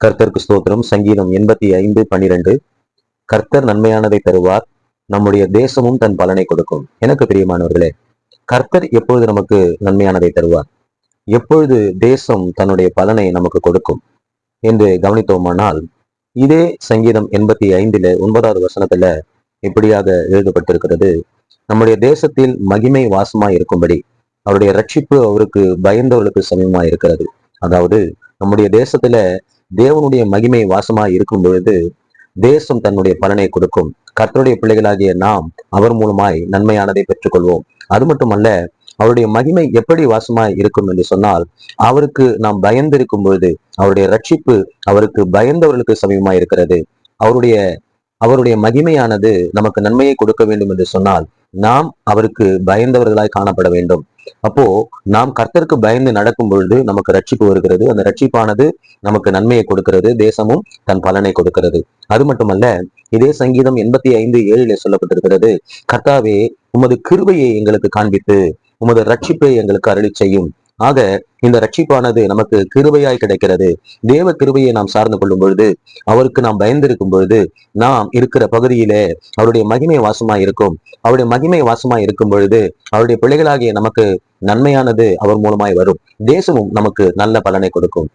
கர்த்தருக்கு ஸ்தோத்திரம். சங்கீதம் 85:12. கர்த்தர் நன்மையானதை தருவார், நம்முடைய தேசமும் தன் பலனை கொடுக்கும். எனக்கு பிரியமானவர்களே, கர்த்தர் எப்பொழுது நமக்கு நன்மையானதை தருவார், எப்பொழுது தேசம் தன்னுடைய பலனை நமக்கு கொடுக்கும் என்று கவனித்தோமானால், இதே சங்கீதம் 85:9 வசனத்துல இப்படியாக எழுதப்பட்டிருக்கிறது. நம்முடைய தேசத்தில் மகிமை வாசமாய் இருக்கும்படி அவருடைய ரட்சிப்பு அவருக்கு பயந்தவர்களுக்கு சமயமாய் இருக்கிறது. அதாவது நம்முடைய தேசத்துல தேவனுடைய மகிமை வாசமாய் இருக்கும் பொழுது தேசம் தன்னுடைய பலனை கொடுக்கும். கர்த்தருடைய பிள்ளைகளாகிய நாம் அவர் மூலமாய் நன்மையானதை பெற்றுக்கொள்வோம். அது மட்டுமல்ல, அவருடைய மகிமை எப்படி வாசமாய் இருக்கும் என்று சொன்னால், அவருக்கு நாம் பயந்து இருக்கும் பொழுது அவருடைய ரட்சிப்பு அவருக்கு பயந்தவர்களுக்கு சமீபமாய் இருக்கிறது. அவருடைய அவருடைய மகிமையானது நமக்கு நன்மையை கொடுக்க வேண்டும் என்று சொன்னால், நாம் அவருக்கு பயந்தவர்களாய் காணப்பட வேண்டும். அப்போ நாம் கர்த்தருக்கு பயந்து நடக்கும் பொழுது நமக்கு ரட்சிப்பு வருகிறது. அந்த ரட்சிப்பானது நமக்கு நன்மையை கொடுக்கிறது, தேசமும் தன் பலனை கொடுக்கிறது. அது மட்டுமல்ல, இதே சங்கீதம் 85:7 சொல்லப்பட்டிருக்கிறது, கர்த்தாவே உமது கிருபையை எங்களுக்கு காண்பித்து உமது ரட்சிப்பை எங்களுக்கு அருளி செய்யும். ஆக இந்த ரட்சிப்பானது நமக்கு கிருபையாய் கிடைக்கிறது. தேவ கிருபையை நாம் சார்ந்து கொள்ளும் பொழுது, அவருக்கு நாம் பயந்திருக்கும் பொழுது, நாம் இருக்கிற பகுதியிலே அவருடைய மகிமை வாசமாய் இருக்கும். அவருடைய மகிமை வாசமாய் இருக்கும் பொழுது அவருடைய பிள்ளைகளாகிய நமக்கு நன்மையானது அவர் மூலமாய் வரும். தேசமும் நமக்கு நல்ல பலனை கொடுக்கும்.